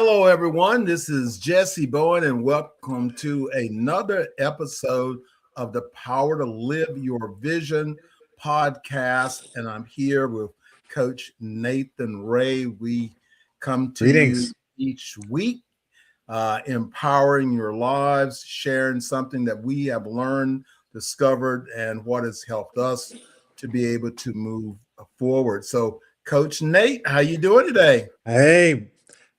Hello, everyone. This is Jessie Bowen, and welcome to another episode of the Power to Live Your Vision podcast. And I'm here with Coach Nathan Ray. We come to you Greetings. each week, empowering your lives, sharing something that we have learned, discovered, and what has helped us to be able to move forward. So, Coach Nate, how you doing today? Hey,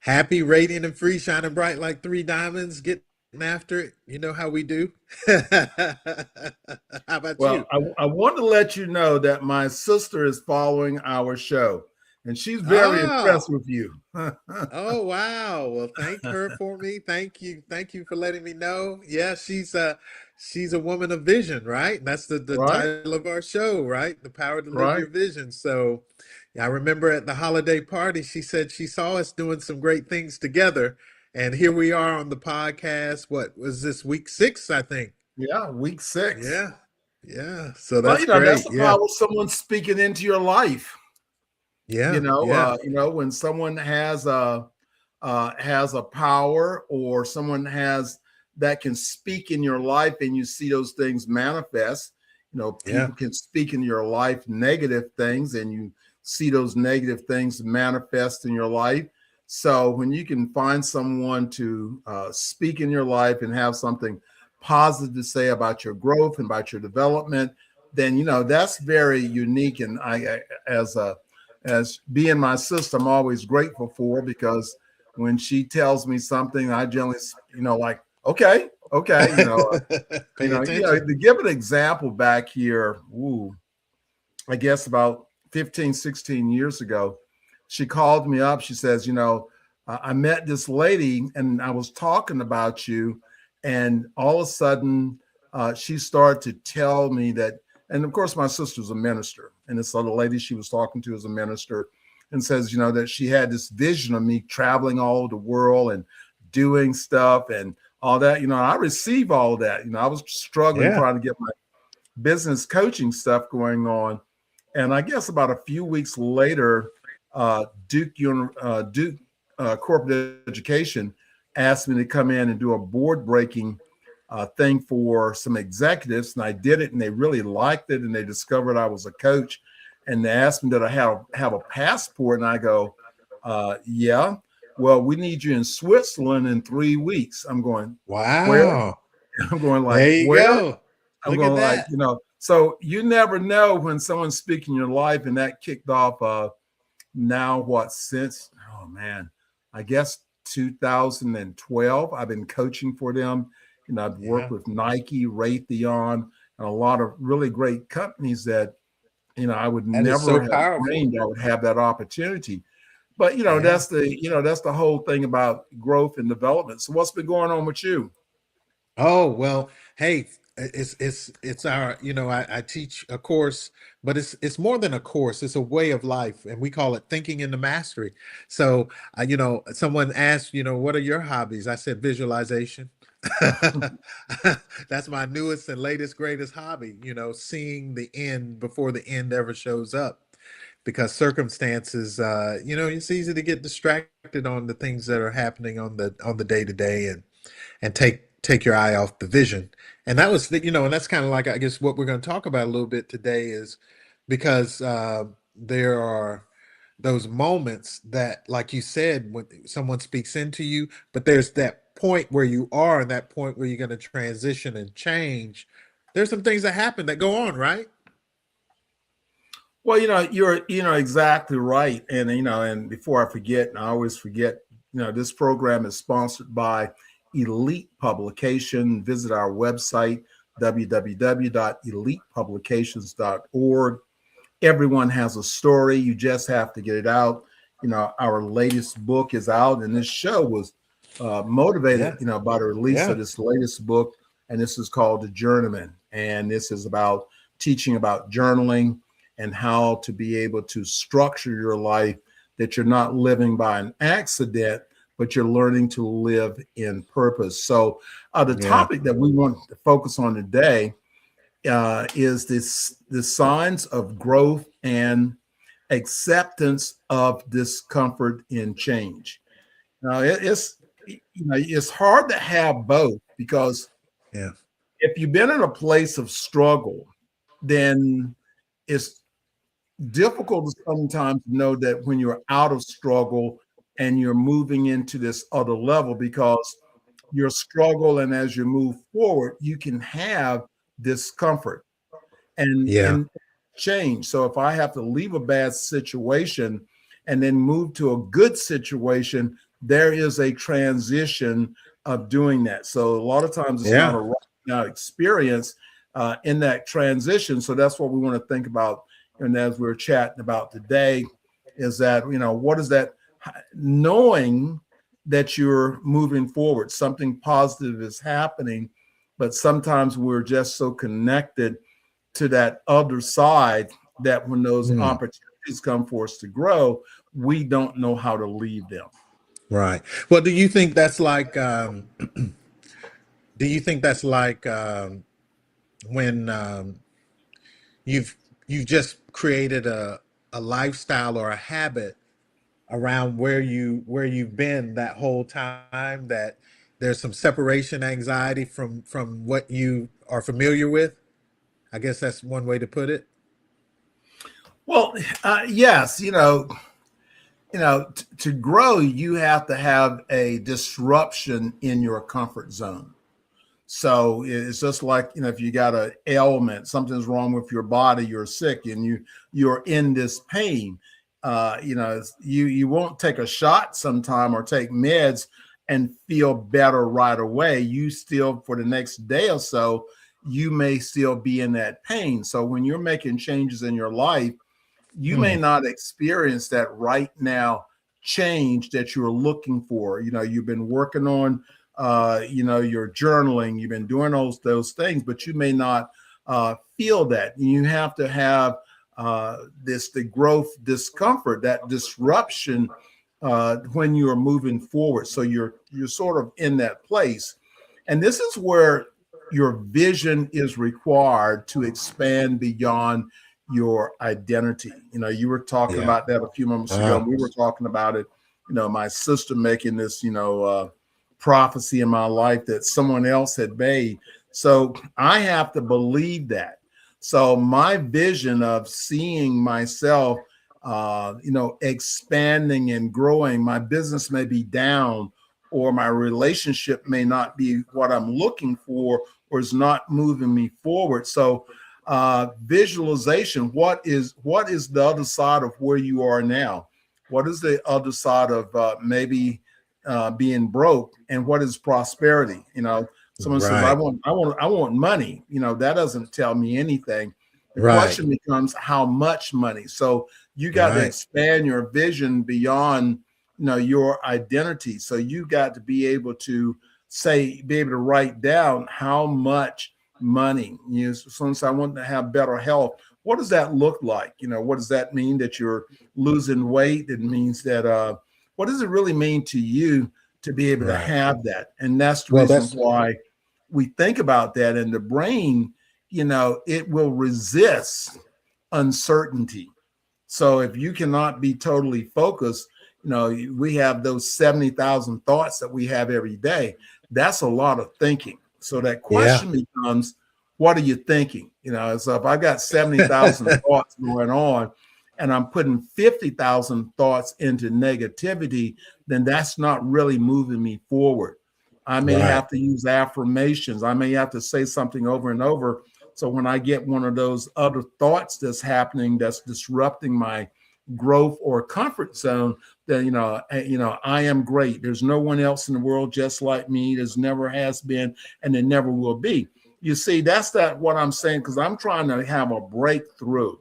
happy, radiant, and free, shining bright like three diamonds, getting after it. You know how we do. How about you? Well, I want to let you know that my sister is following our show, and she's very Oh, impressed with you. oh wow. Well, thank her for me. Thank you. Thank you for letting me know. Yeah, she's a woman of vision, right? And that's the Right, title of our show, right? The power to live your right. vision. So yeah, I remember at the holiday party, she said she saw us doing some great things together. And here we are on the podcast. What was this, week 6, I think? Yeah, week 6. Yeah. Yeah. So Well, that's that's great. the Yeah. power of someone speaking into your life. Yeah. Yeah. When someone has a power, or someone has that can speak in your life, and you see those things manifest. Yeah. People can speak in your life negative things, and you see those negative things manifest in your life. So when you can find someone to speak in your life and have something positive to say about your growth and about your development, then that's very unique. And as being my sister, I'm always grateful for, because when she tells me something, I generally, like, okay, okay, Pay attention. to give an example back here, I guess about 15, 16 years ago, she called me up. She says, I met this lady and I was talking about you. And all of a sudden, she started to tell me that, and of course, my sister's a minister, and this other lady she was talking to is a minister, and says, that she had this vision of me traveling all over the world and doing stuff and all that. I received all of that. I was struggling Yeah. trying to get my business coaching stuff going on. And I guess about a few weeks later, Duke Corporate Education asked me to come in and do a board breaking thing for some executives, and I did it, and they really liked it, and they discovered I was a coach, and they asked me that I have a passport, and I go, yeah. Well, we need you in Switzerland in 3 weeks. I'm going, where? Wow. I'm going like, There you where? go. I'm Look at going like, that. so you never know when someone's speaking your life, and that kicked off now what, since, oh man, I guess 2012. I've been coaching for them. I've worked Yeah. with Nike, Raytheon, and a lot of really great companies that I would That is never so have powerful. dreamed I would have that opportunity. But Yeah. that's the whole thing about growth and development. So what's been going on with you? Oh, well, hey, it's our, I teach a course, but it's more than a course. It's a way of life, and we call it thinking into mastery. So, someone asked, what are your hobbies? I said visualization. That's my newest and latest greatest hobby, seeing the end before the end ever shows up. Because circumstances, it's easy to get distracted on the things that are happening on the day to day, and take your eye off the vision. And that was and that's kind of like, I guess, what we're going to talk about a little bit today, is because there are those moments that, like you said, when someone speaks into you, but there's that point where you are, and that point where you're going to transition and change. There's some things that happen that go on, right? Well, you're exactly right. And and before I forget, and I always forget, this program is sponsored by Elite Publication. Visit our website, www.elitepublications.org. Everyone has a story. You just have to get it out. Our latest book is out, and this show was motivated, Yeah. by the release of Yeah. this latest book. And this is called The Journeyman. And this is about teaching about journaling and how to be able to structure your life, that you're not living by an accident, but you're learning to live in purpose. So the Yeah. topic that we want to focus on today is the signs of growth and acceptance of discomfort in change. Now it's hard to have both because Yeah. if you've been in a place of struggle, then it's difficult to sometimes know that when you're out of struggle and you're moving into this other level because your struggle and as you move forward, you can have discomfort Yeah. and change. So if I have to leave a bad situation and then move to a good situation, there is a transition of doing that. So a lot of times it's not Yeah. a right now experience in that transition. So that's what we want to think about. And as we're chatting about today, is that what is that knowing that you're moving forward, something positive is happening, but sometimes we're just so connected to that other side that when those Mm, opportunities come for us to grow, we don't know how to leave them. right. Well, do you think that's like do you think that's like when you've you've just created a lifestyle or a habit around where you've been that whole time, that there's some separation anxiety from what you are familiar with? I guess that's one way to put it. Well, yes, to grow, you have to have a disruption in your comfort zone. So it's just like, if you got an ailment, something's wrong with your body, you're sick, and you're in this pain. You won't take a shot sometime or take meds and feel better right away. You still, for the next day or so, you may still be in that pain. So when you're making changes in your life, you may Mm, not experience that right now change that you're looking for. You've been working on your journaling, you've been doing those things, but you may not feel that. You have to have the growth discomfort, that disruption when you are moving forward. So you're sort of in that place. And this is where your vision is required to expand beyond your identity. You were talking yeah. about that a few moments ago, Uh, and we were talking about it. My sister making this, prophecy in my life that someone else had made. So I have to believe that. So my vision of seeing myself, expanding and growing, my business may be down, or my relationship may not be what I'm looking for, or is not moving me forward. So visualization, what is the other side of where you are now? What is the other side of maybe being broke, and what is prosperity? Someone says, I right. want, I want money. That doesn't tell me anything. The Right. question becomes how much money. So you got to Right. expand your vision beyond, your identity. So you got to be able to be able to write down how much money. Someone says, I want to have better health. What does that look like? What does that mean that you're losing weight? It means that what does it really mean to you to be able to Right. have that? And that's the Well, reason that's why we think about that. And the brain, it will resist uncertainty. So if you cannot be totally focused, we have those 70,000 thoughts that we have every day. That's a lot of thinking. So that yeah. question becomes, what are you thinking? So if I've got 70,000 thoughts going on and I'm putting 50,000 thoughts into negativity, then that's not really moving me forward. I may Right. have to use affirmations. I may have to say something over and over. So when I get one of those other thoughts that's happening, that's disrupting my growth or comfort zone, then I am great. There's no one else in the world just like me. There's never has been, and there never will be. You see, that's what I'm saying, because I'm trying to have a breakthrough.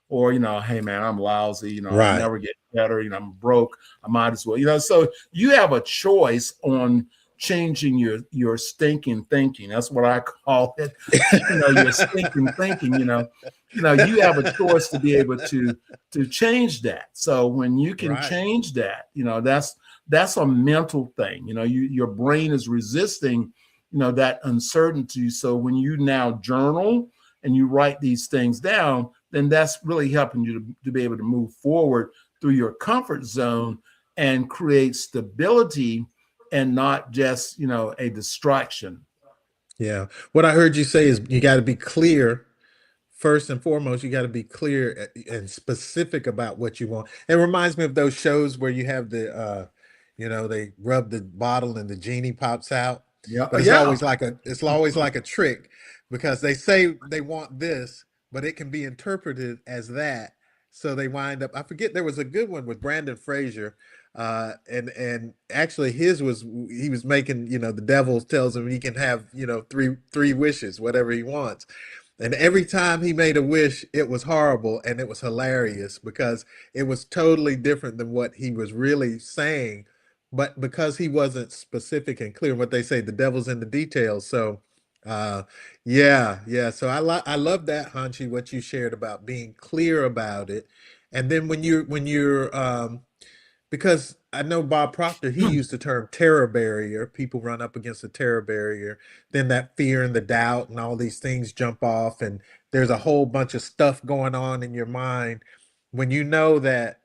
Or, hey man, I'm lousy, I'll Right. never get better, I'm broke, I might as well, so you have a choice on changing your stinking thinking. That's what I call it. Your stinking thinking. You have a choice to be able to change that. So when you can Right. change that, that's a mental thing. Your brain is resisting, that uncertainty. So when you now journal and you write these things down, then that's really helping you to be able to move forward through your comfort zone and create stability and not just, a distraction. Yeah. What I heard you say is you got to be clear. First and foremost, you got to be clear and specific about what you want. It reminds me of those shows where you have they rub the bottle and the genie pops out, Yeah. but Yeah. it's always like a trick because they say they want this, but it can be interpreted as that. So they wind up. I forget there was a good one with Brandon Fraser, and actually his was he was making the devil tells him he can have three wishes, whatever he wants. And every time he made a wish, it was horrible and it was hilarious because it was totally different than what he was really saying. But because he wasn't specific and clear, what they say, the devil's in the details. So, uh, yeah, yeah. So I love that, Hanchi, what you shared about being clear about it. And then when you're because I know Bob Proctor, he used the term terror barrier. People run up against the terror barrier, then that fear and the doubt and all these things jump off, and there's a whole bunch of stuff going on in your mind when you know but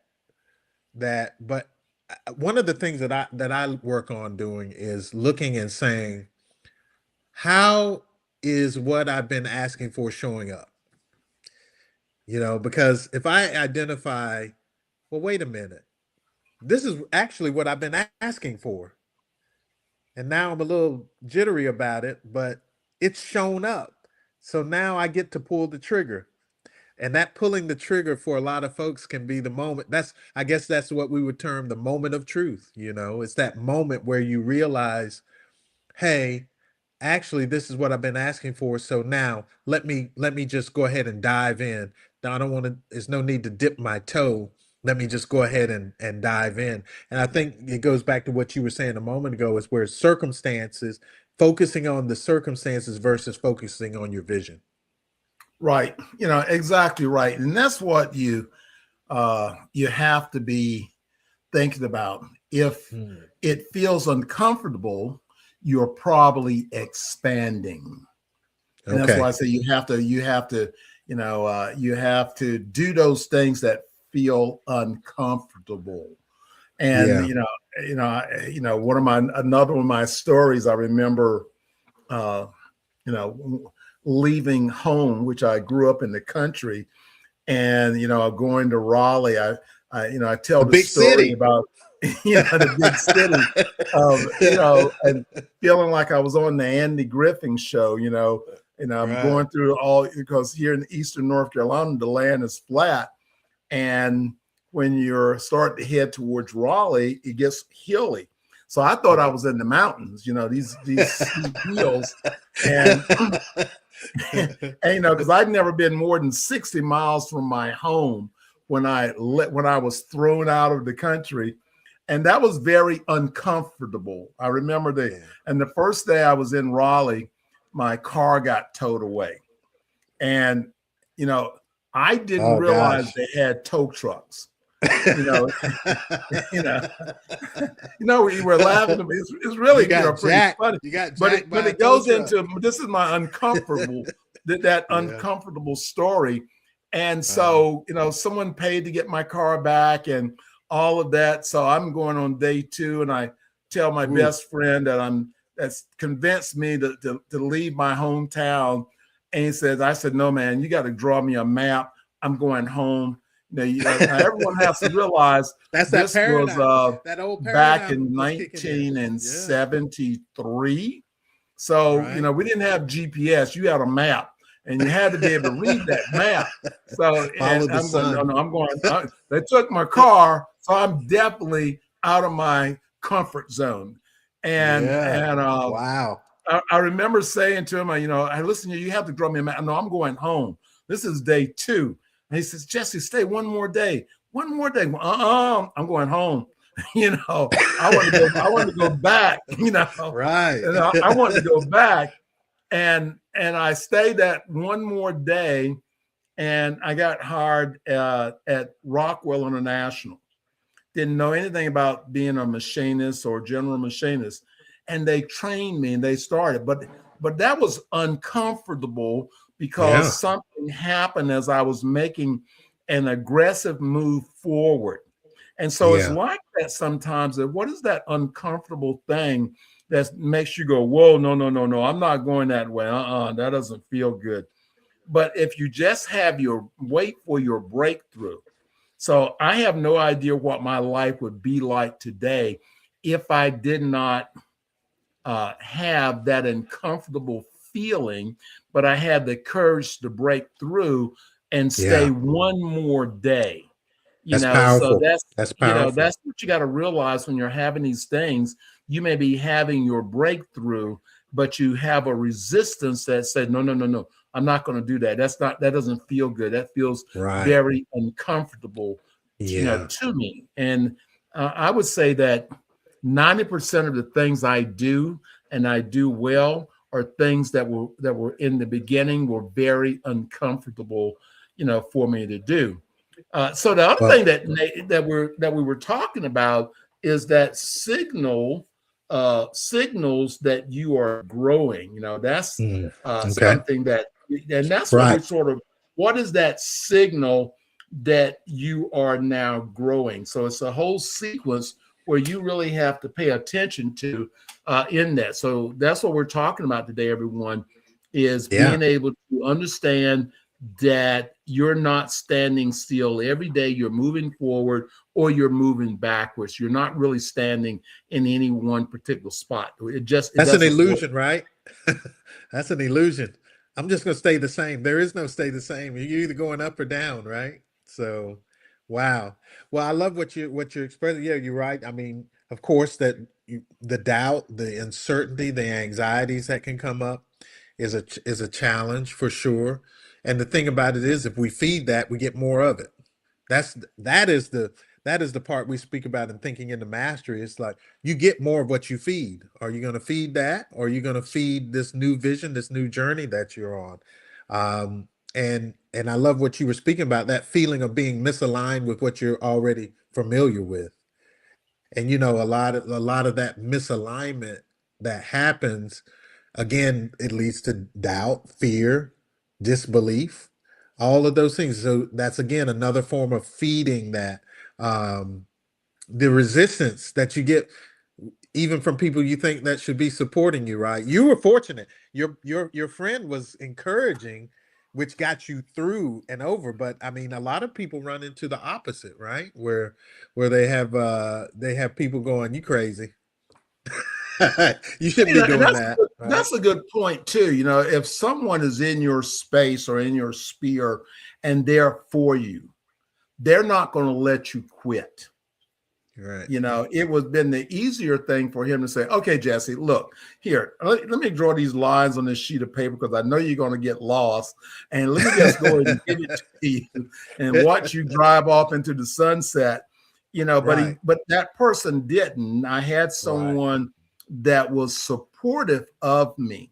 one of the things that I work on doing is looking and saying, how is what I've been asking for showing up? Because if I identify, well, wait a minute, this is actually what I've been asking for. And now I'm a little jittery about it, but it's shown up. So now I get to pull the trigger. And that pulling the trigger for a lot of folks can be the moment. I guess that's what we would term the moment of truth. It's that moment where you realize, hey, actually this is what I've been asking for. So now let me just go ahead and dive in. Now I don't want to, there's no need to dip my toe. Let me just go ahead and dive in. And I think it goes back to what you were saying a moment ago, is where circumstances, focusing on the circumstances versus focusing on your vision. Right. Exactly right. And that's what you have to be thinking about. If Hmm. it feels uncomfortable, you're probably expanding. And that's why Okay. I say you have to do those things that feel uncomfortable. And Yeah. another one of my stories, I remember, uh, leaving home, which I grew up in the country, and going to Raleigh. I tell The the big story city. about the big city of and feeling like I was on the Andy Griffin show. I'm Right. going through all, because here in eastern North Carolina the land is flat, and when you're starting to head towards Raleigh, it gets hilly. So I thought I was in the mountains, these steep hills, and and because I'd never been more than 60 miles from my home when I was thrown out of the country, and that was very uncomfortable. I remember Yeah. the first day I was in Raleigh, my car got towed away, and you know I didn't Oh realize gosh. they had tow trucks. You know, you know, we were laughing. It's You really, got pretty jacked. funny. You got But it jacked but by a it tow goes truck. into, this is my uncomfortable that Yeah. uncomfortable story. And Uh, so, someone paid to get my car back and all of that. So I'm going on day two, and I tell my ooh. best friend that's convinced me to leave my hometown. And he says, I said, no, man, you got to draw me a map. I'm going home. Now everyone has to realize That's that this was paradigm. That old back paradigm in was kicking in. Yeah. 1973. So, Right. we didn't have GPS. You had a map, and you had to be able to read that map. So, and Follow the I'm going, no, sun. no, I'm going, they took my car. So I'm definitely out of my comfort zone. And, Yeah. and, Wow. I remember saying to him, I listen, you have to draw me a map. No, I'm going home. This is day two. And he says, Jesse, stay one more day. One more day. I'm going home. I wanted to go back, Right. and I wanted to go back. And I stayed that one more day, and I got hired at Rockwell International. Didn't know anything about being a machinist or general machinist, and they trained me and they started, but that was uncomfortable because Yeah. something happened as I was making an aggressive move forward. And so it's Yeah. like that sometimes. That what is that uncomfortable thing that makes you go, whoa, no, no, no, no, I'm not going that way. That doesn't feel good. But if you just have your wait for your breakthrough. So I have no idea what my life would be like today if I did not have that uncomfortable feeling, but I had the courage to break through and stay Yeah. one more day. That's So powerful. That's powerful. that's what you got to realize when you're having these things. You may be having your breakthrough, but you have a resistance that said, no, no, no, no, I'm not going to do that. That doesn't feel good. That feels Right. very uncomfortable, Yeah. to me. And I would say that 90% of the things I do and I do well are things that were in the beginning were very uncomfortable, for me to do. So the other thing Well, that we were talking about is that signals that you are growing. That's mm, okay. something that, and that's what we Right. sort of. What is that signal that you are now growing? So it's a whole sequence where you really have to pay attention to in that. So that's what we're talking about today, everyone, is Yeah. being able to understand that you're not standing still. Every day you're moving forward or you're moving backwards. You're not really standing in any one particular spot. It That's an doesn't work. illusion, right? That's an illusion. I'm just going to stay the same. There is no stay the same. You're either going up or down, right? So, wow. Well, I love what you're expressing. Yeah, you're right. I mean, of course, the doubt, the uncertainty, the anxieties that can come up is a challenge for sure. And the thing about it is, if we feed that, we get more of it. That's that is the that is the part we speak about in thinking into mastery. It's like you get more of what you feed. Are you going to feed that, or are you going to feed this new vision, this new journey that you're on? And I love what you were speaking about, that feeling of being misaligned with what you're already familiar with. And a lot of that misalignment that happens, again, it leads to doubt, fear, disbelief, all of those things. So that's again another form of feeding that, um, the resistance that you get even from people you think that should be supporting you, right? You were fortunate. Your friend was encouraging, which got you through and over. But I mean, a lot of people run into the opposite, right? Where they have people going, "You crazy. You shouldn't be And doing that," right? that's a good point too. If someone is in your space or in your sphere and they're for you, they're not going to let you quit. Right. It was been the easier thing for him to say, okay, Jesse, look here, let me draw these lines on this sheet of paper because I know you're going to get lost. And let me just go ahead and give it to you and watch you drive off into the sunset. Right. But that person didn't. I had Right. someone that was supportive of me.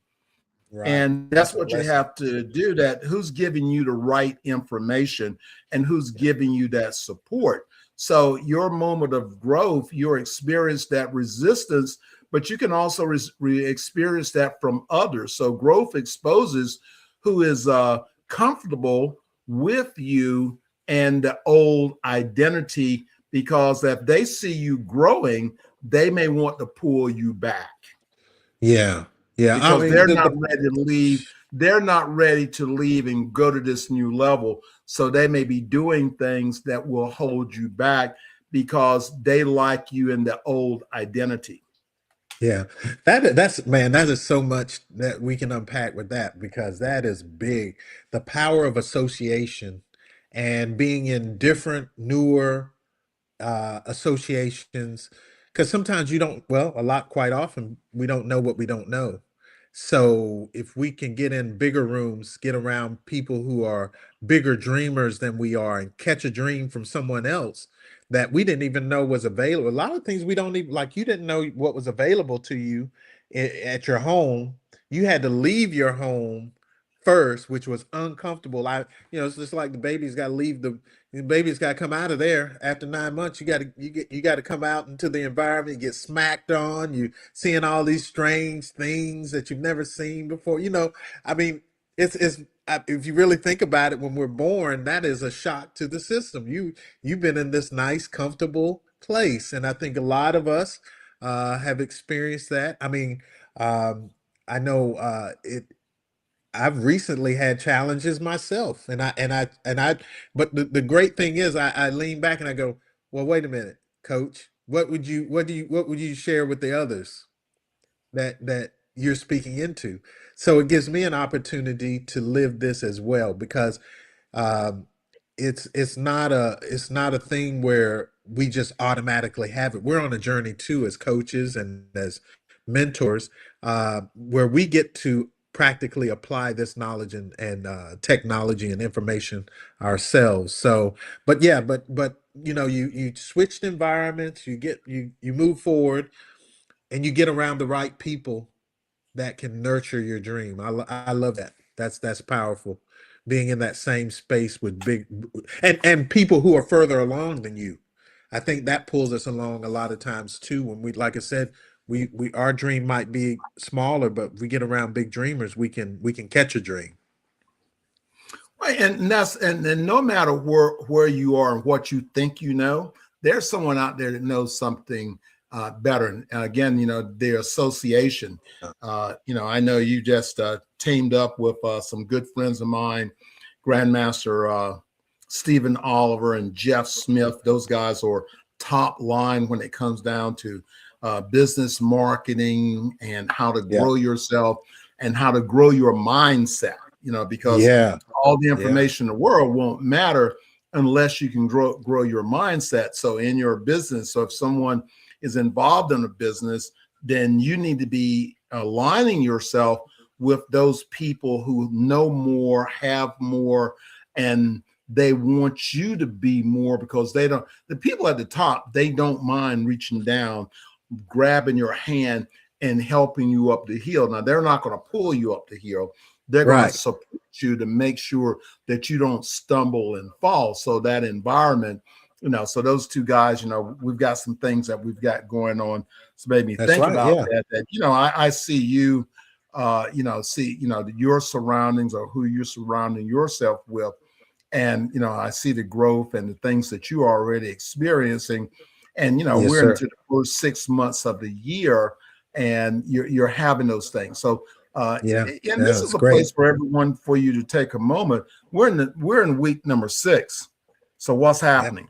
Right. And that's That's a what you blessing. have to do, that who's giving you the right information and who's Yeah. giving you that support. So your moment of growth, you experience that resistance, but you can also experience that from others. So growth exposes who is comfortable with you and the old identity, because if they see you growing, they may want to pull you back Yeah. Yeah. I because mean, they're the not ready to leave. They're not ready to leave and go to this new level. So they may be doing things that will hold you back because they like you in the old identity. Yeah, that's man, that is so much that we can unpack with that, because that is big. The power of association and being in different, newer associations, because sometimes you don't, well, a lot, quite often, we don't know what we don't know. So if we can get in bigger rooms, get around people who are bigger dreamers than we are, and catch a dream from someone else that we didn't even know was available. A lot of things we don't even, like, you didn't know what was available to you at your home. You had to leave your home first, which was uncomfortable. It's just like the baby's got to come out of there after 9 months. You got to come out into the environment. You get smacked on. You seeing all these strange things that you've never seen before. I mean, it's if you really think about it, when we're born, that is a shock to the system. You've been in this nice, comfortable place, and I think a lot of us have experienced that. I mean, um, I know it. I've recently had challenges myself, but the great thing is, I lean back and I go, well, wait a minute, coach, what would you share with the others that you're speaking into? So it gives me an opportunity to live this as well, because um, it's not a thing where we just automatically have it. We're on a journey too, as coaches and as mentors, where we get to practically apply this knowledge and technology and information ourselves. So, but yeah, but you switched environments, you move forward, and you get around the right people that can nurture your dream. I love that. That's powerful. Being in that same space with big and people who are further along than you. I think that pulls us along a lot of times too. When we, like I said, we our dream might be smaller, but we get around big dreamers, we can catch a dream. Right, and that's and no matter where you are and what you think you know, there's someone out there that knows something better. And again, their association. I know you just teamed up with some good friends of mine, Grandmaster Stephen Oliver and Jeff Smith. Those guys are top line when it comes down to business marketing and how to Yeah. grow yourself and how to grow your mindset. Because Yeah. all the Yeah. information in the world won't matter unless you can grow your mindset. So in your business, so if someone is involved in a business, then you need to be aligning yourself with those people who know more, have more, and they want you to be more, because the people at the top, they don't mind reaching down, grabbing your hand and helping you up the hill. Now, they're not going to pull you up the hill. They're going to Right. support you to make sure that you don't stumble and fall. So that environment, so those two guys, we've got some things that we've got going on. So made me That's think right. about Yeah. that, I see you, your surroundings or who you're surrounding yourself with. And, I see the growth and the things that you're already experiencing. And, Yes, we're sir. into the first 6 months of the year and you're having those things. So, Yeah. and Yeah. this is It's a great. place for everyone for you to take a moment. We're in week number 6. So what's Yeah. happening?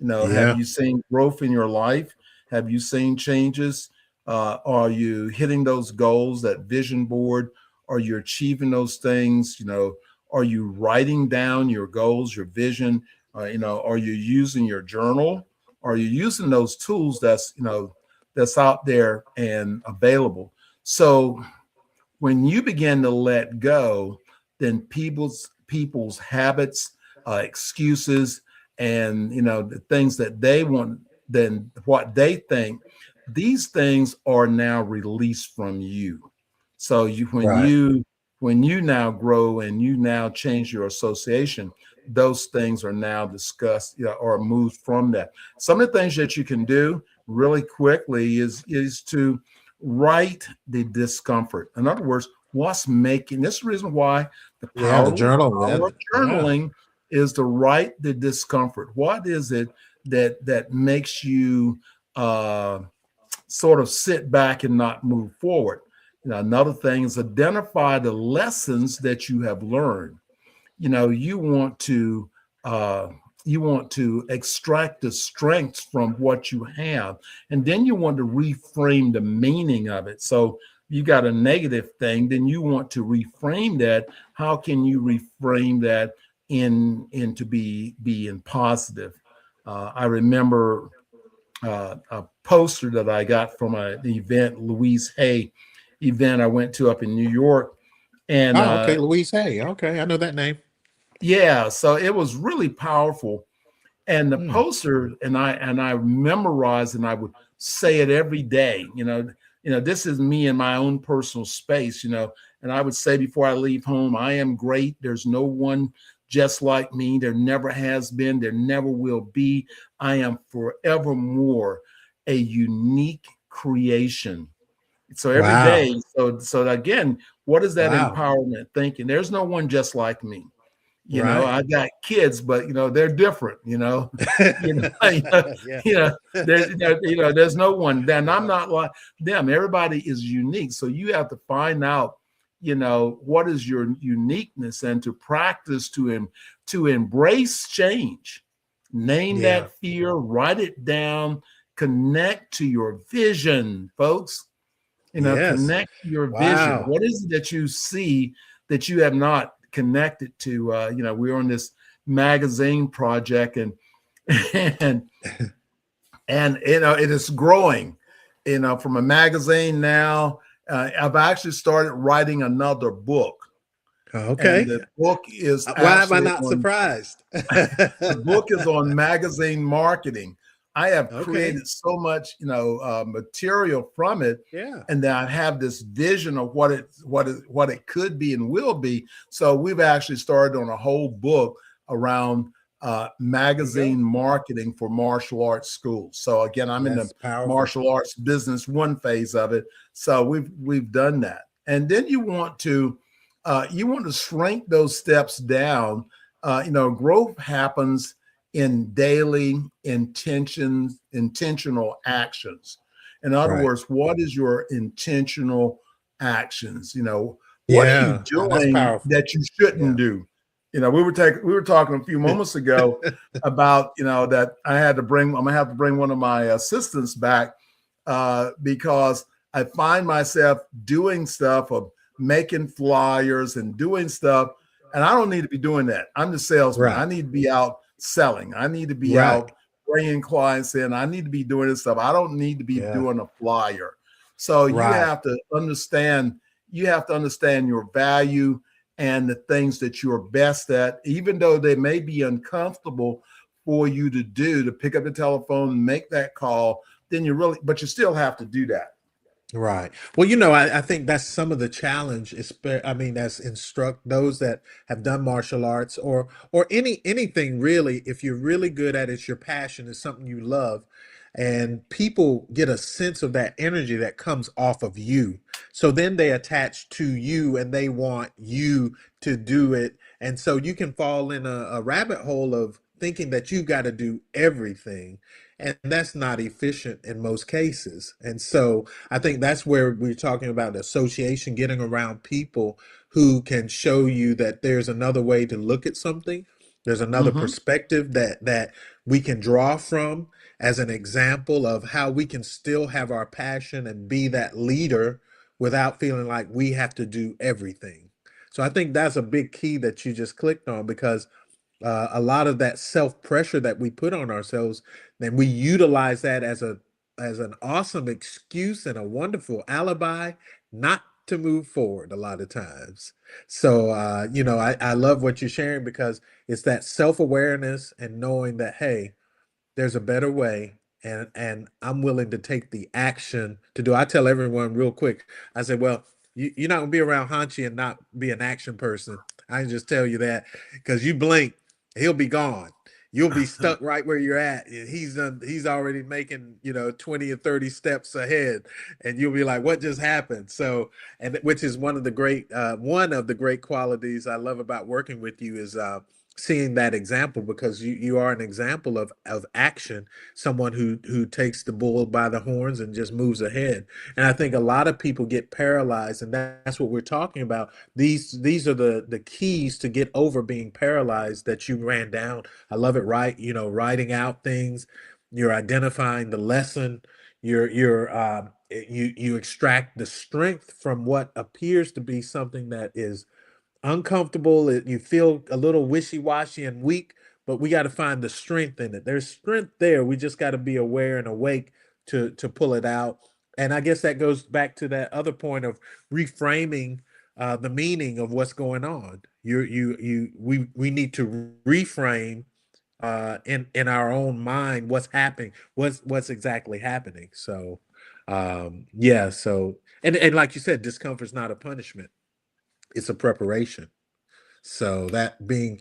Have Yeah. you seen growth in your life? Have you seen changes? Are you hitting those goals, that vision board? Are you achieving those things? Are you writing down your goals, your vision? Are you using your journal? Are you using those tools that's out there and available? So when you begin to let go, then people's habits, excuses, and the things that they want, then what they think, these things are now released from you. So Right. when you now grow and you now change your association, those things are now discussed, or moved from that. Some of the things that you can do really quickly is to write the discomfort. In other words, what's making this, reason why the Yeah. The power journal. Yeah. of Yeah. journaling is to write the discomfort. What is it that makes you sort of sit back and not move forward? Another thing is identify the lessons that you have learned. You want to uh, extract the strengths from what you have, and then you want to reframe the meaning of it. So you got a negative thing, then you want to reframe that. How can you reframe that into being positive? I remember a poster that I got from an event, Louise Hay event I went to up in New York, and Oh, okay. Louise Hay. Okay. I know that name. yeah, so it was really powerful. And the Hmm. poster, and I memorized, and I would say it every day. This is me in my own personal space. And I would say before I leave home, I am great. There's no one just like me. There never has been. There never will be. I am forevermore a unique creation. So every Wow. day, so again, what is that Wow. empowerment thinking? There's no one just like me. Right. I got kids, but they're different. You know, you know, Yeah. you know, there's no one. Then I'm Yeah. not like them. Everybody is unique. So you have to find out, what is your uniqueness, and to practice to embrace change. Name Yeah. that fear, write it down, connect to your vision, folks. Yes. Connect to your vision. Wow. What is it that you see that you have not connected to? We're on this magazine project, and it is growing. From a magazine now, I've actually started writing another book, and Okay. the book is Why am I actually not on surprised? the book is on magazine marketing. I have Okay. created so much, material from it, Yeah. and then I have this vision of what it could be and will be. So we've actually started on a whole book around There you go. magazine marketing for martial arts schools. So again, I'm in the That's powerful. martial arts business one phase of it. So we've done that, and then you want to shrink those steps down. Growth happens in daily intentional actions. In other Right. words, what is your intentional actions? What are you Yeah. That's doing powerful. that you shouldn't Yeah. do? We were talking a few moments ago about that I'm gonna have to bring one of my assistants back because I find myself doing stuff of making flyers and doing stuff, and I don't need to be doing that. I'm the salesman. I Right. need to be out selling. I need to be Right. out bringing clients in. I need to be doing this stuff. I don't need to be Yeah. doing a flyer. So you Right. have to understand. You have to understand your value and the things that you're best at, even though they may be uncomfortable for you to do, to pick up the telephone and make that call. But you still have to do that. Right. Well, I think that's some of the challenge. I mean, that's instruct those that have done martial arts or anything really. If you're really good at it, it's your passion, is something you love, and people get a sense of that energy that comes off of you. So then they attach to you and they want you to do it, and so you can fall in a rabbit hole of thinking that you got to do everything, and that's not efficient in most cases. And so I think that's where we're talking about association, getting around people who can show you that there's another way to look at something. There's another Mm-hmm. perspective that we can draw from as an example of how we can still have our passion and be that leader without feeling like we have to do everything. So I think that's a big key that you just clicked on, because a lot of that self pressure that we put on ourselves, then we utilize that as an awesome excuse and a wonderful alibi not to move forward a lot of times. So I love what you're sharing, because it's that self awareness and knowing that, hey, there's a better way, and I'm willing to take the action to do. I tell everyone real quick, I say, well, you're not gonna be around Hanchi and not be an action person. I can just tell you that, because you blink, he'll be gone. You'll be stuck right where you're at. He's already making 20 or 30 steps ahead, and you'll be like, what just happened? So, and which is one of the great qualities I love about working with you is seeing that example, because you are an example of action, someone who takes the bull by the horns and just moves ahead. And I think a lot of people get paralyzed, and that's what we're talking about. These are the keys to get over being paralyzed that you ran down. I love it. Right, writing out things, you're identifying the lesson, you extract the strength from what appears to be something that is uncomfortable. You feel a little wishy-washy and weak, but we got to find the strength in it. There's strength there. We just got to be aware and awake to pull it out. And I guess that goes back to that other point of reframing the meaning of what's going on. We need to reframe in our own mind what's happening, what's exactly happening. So yeah, so and like you said, discomfort's not a punishment, it's a preparation. So that being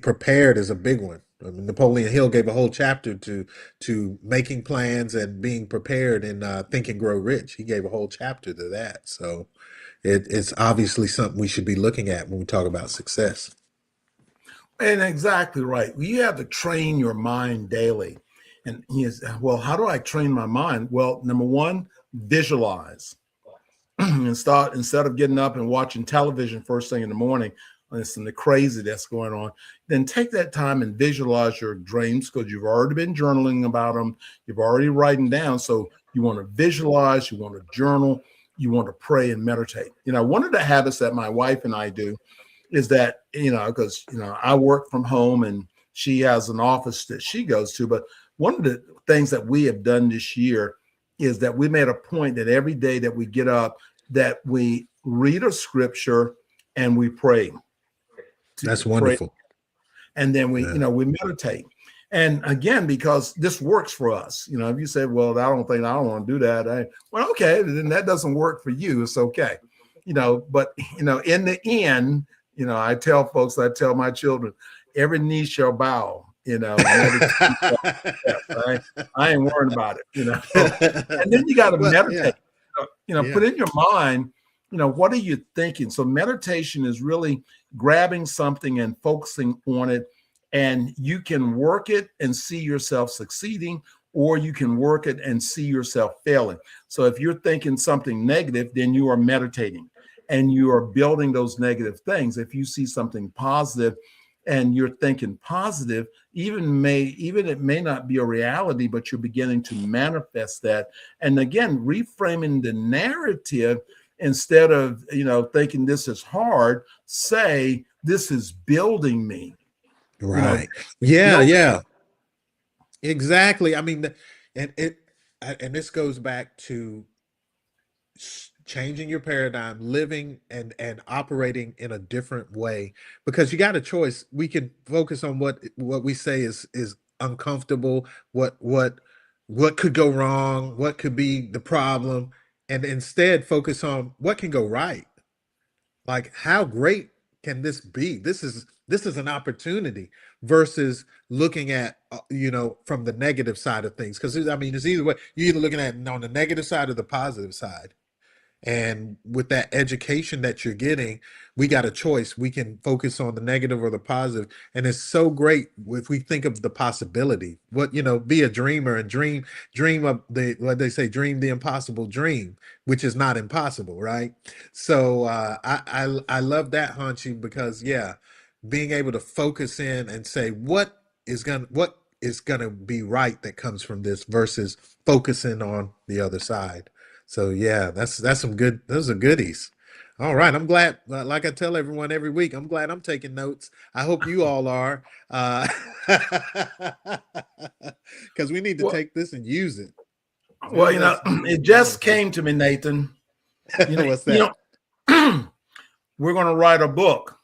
prepared is a big one, I mean, Napoleon Hill gave a whole chapter to making plans and being prepared in Think and Grow Rich. He gave a whole chapter to that. So it's obviously something we should be looking at when we talk about success. And exactly right. You have to train your mind daily. And he is, well, how do I train my mind? Well, number one, visualize. And start, instead of getting up and watching television first thing in the morning, listen to the crazy that's going on, then take that time and visualize your dreams, because you've already been journaling about them. You've already written down. So you want to visualize, you want to journal, you want to pray and meditate. One of the habits that my wife and I do is that, because, I work from home and she has an office that she goes to. But one of the things that we have done this year is that we made a point that every day that we get up, that we read a scripture and we pray. That's wonderful. And then we meditate. And again, because this works for us, if you say, well, I don't want to do that. Well, okay, then that doesn't work for you. It's okay. But, in the end, I tell folks, I tell my children, every knee shall bow, and right? I ain't worrying about it, and then you got to meditate, put in your mind, what are you thinking? So meditation is really grabbing something and focusing on it, and you can work it and see yourself succeeding, or you can work it and see yourself failing. So if you're thinking something negative, then you are meditating and you are building those negative things. If you see something positive and you're thinking positive, even it may not be a reality, but you're beginning to manifest that. And again, reframing the narrative, instead of, thinking this is hard, say, this is building me. Right. Yeah. Exactly. I mean, and this goes back to changing your paradigm, living and operating in a different way, because you got a choice. We can focus on what we say is uncomfortable, what could go wrong, what could be the problem, and instead focus on what can go right. Like, how great can this be? This is an opportunity, versus looking at from the negative side of things. Because I mean, it's either way. You're either looking at it on the negative side or the positive side. And with that education that you're getting, we got a choice. We can focus on the negative or the positive. And it's so great if we think of the possibility. Be a dreamer and dream of what they say, dream the impossible dream, which is not impossible, right? So I love that, Hanchi, because being able to focus in and say what is gonna be right that comes from this, versus focusing on the other side. So that's some good. Those are goodies. All right, I'm glad. Like I tell everyone every week, I'm glad I'm taking notes. I hope you all are, because we need to take this and use it. Well, it just came to me, Nathan. What's that? We're going to write a book.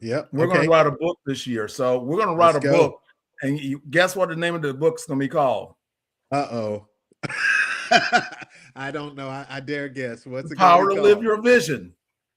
Yep. We're going to write a book this year. So we're going to write a book, and guess what the name of the book's going to be called? Uh-oh. I don't know. I dare guess. What's it Power to Live Your Vision.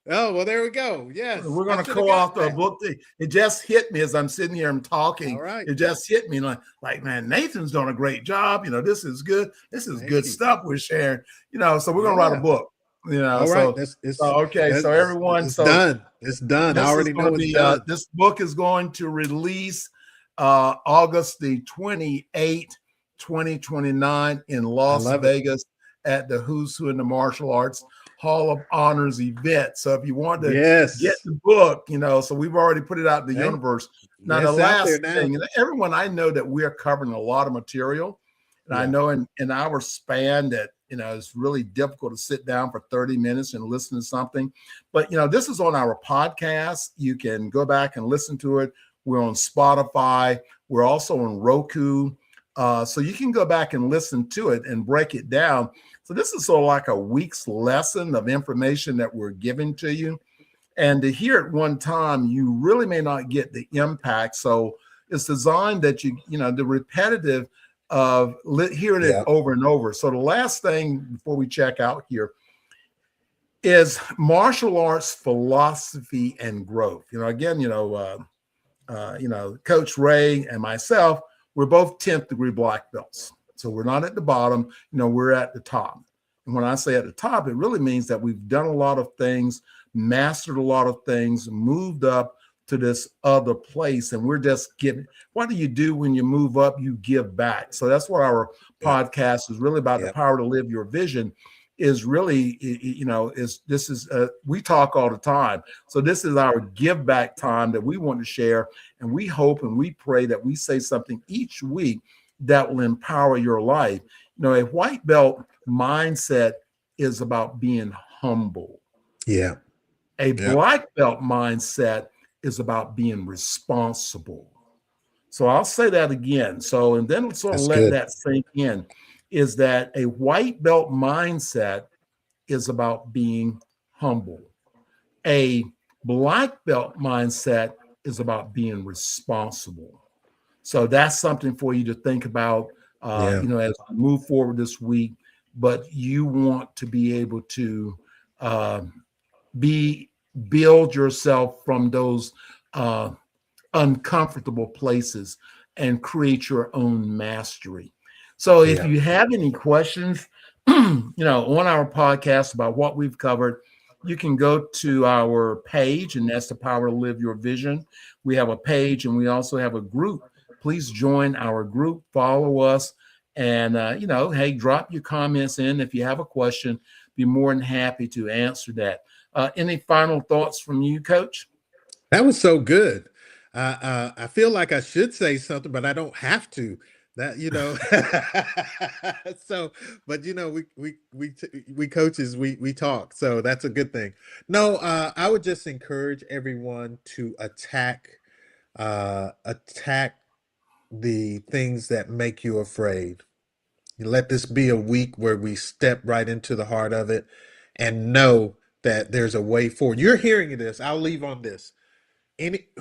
Oh, well, there we go. Yes. We're going to co-author a book. It just hit me as I'm sitting here and talking. All right. It just hit me like, man, Nathan's doing a great job. This is good. This is good stuff we're sharing. So we're going to write a book. All right. So everyone, it's done. It's done. I already know it's done. This book is going to release August the 28th, 2029 in Las Vegas at the Who's Who in the Martial Arts Hall of Honors event. So if you want to get the book, so we've already put it out in the universe. Now, the last thing, everyone, I know that we are covering a lot of material. And I know in our span that, it's really difficult to sit down for 30 minutes and listen to something. But, this is on our podcast. You can go back and listen to it. We're on Spotify. We're also on Roku. So you can go back and listen to it and break it down. So this is sort of like a week's lesson of information that we're giving to you. And to hear it one time, you really may not get the impact. So it's designed that the repetitive of hearing it over and over. So the last thing before we check out here is martial arts philosophy and growth. Coach Ray and myself, we're both 10th degree black belts. So we're not at the bottom, we're at the top. And when I say at the top, it really means that we've done a lot of things, mastered a lot of things, moved up to this other place. And we're just giving. What do you do when you move up? You give back. So that's what our podcast is really about. The power to live your vision is really, we talk all the time. So this is our give back time that we want to share. And we hope and we pray that we say something each week that will empower your life. A white belt mindset is about being humble. Yeah. A black belt mindset is about being responsible. So I'll say that again. So, and then sort of let that sink in, is that a white belt mindset is about being humble. A black belt mindset is about being responsible. So that's something for you to think about, as we move forward this week. But you want to be able to build yourself from those uncomfortable places and create your own mastery. So if you have any questions, on our podcast about what we've covered, you can go to our page, and that's the Power to Live Your Vision. We have a page, and we also have a group. Please join our group, follow us, and, hey, drop your comments in. If you have a question, be more than happy to answer that. Any final thoughts from you, Coach? That was so good. I feel like I should say something, but I don't have to. That so, but we coaches we talk, so that's a good thing. No, I would just encourage everyone to attack the things that make you afraid. Let this be a week where we step right into the heart of it and know that there's a way forward. You're hearing this. I'll leave on this.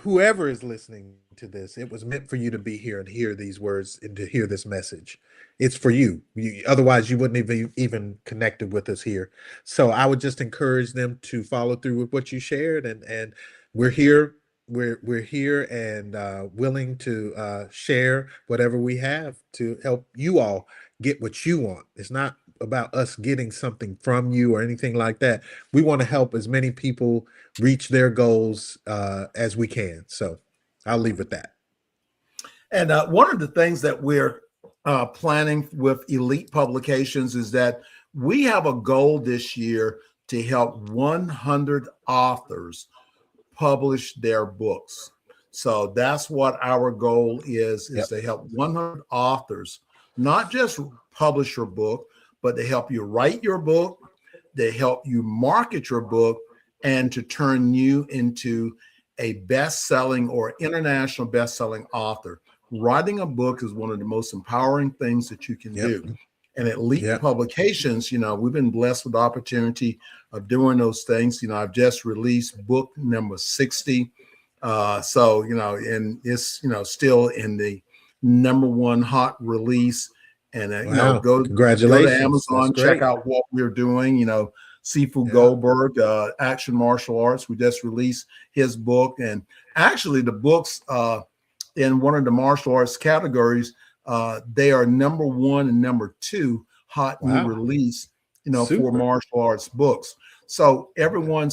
Whoever is listening to this, it was meant for you to be here and hear these words and to hear this message. It's for you. Otherwise, you wouldn't even connected with us here. So I would just encourage them to follow through with what you shared, and we're here. We're here and willing to share whatever we have to help you all get what you want. It's not about us getting something from you or anything like that. We want to help as many people reach their goals as we can. So I'll leave with that. And one of the things that we're planning with Elite Publications is that we have a goal this year to help 100 authors publish their books. So that's what our goal is to help 100 authors, not just publish your book, but to help you write your book, to help you market your book, and to turn you into a best-selling or international best-selling author. Writing a book is one of the most empowering things that you can do. And at Elite Publications, we've been blessed with the opportunity of doing those things. I've just released book number 60. And it's, still in the #1 hot release. And, go to Amazon, check out what we're doing. Sifu Goldberg, Action Martial Arts. We just released his book. And actually the books in one of the martial arts categories, they are #1 and #2 hot new release, for martial arts books. So everyone,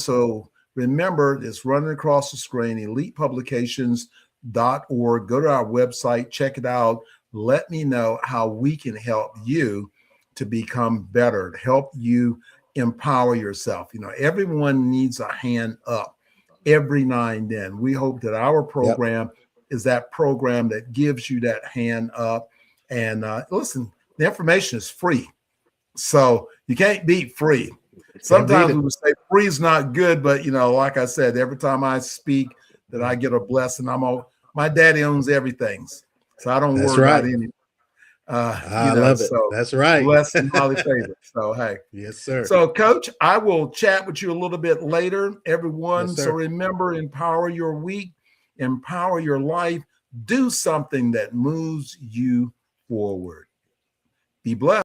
remember, it's running across the screen, elitepublications.org. Go to our website, check it out. Let me know how we can help you to become better, to help you empower yourself. Everyone needs a hand up every now and then. We hope that our program is that program that gives you that hand up. And listen, the information is free. So you can't beat free. Sometimes we would say free is not good, but like I said, every time I speak that I get a blessing, my daddy owns everything. So I don't worry about anything. I love it. So that's right. Blessed and highly favored. So, hey. Yes, sir. So, Coach, I will chat with you a little bit later, everyone. Yes, so remember, empower your week, empower your life, do something that moves you forward. Be blessed.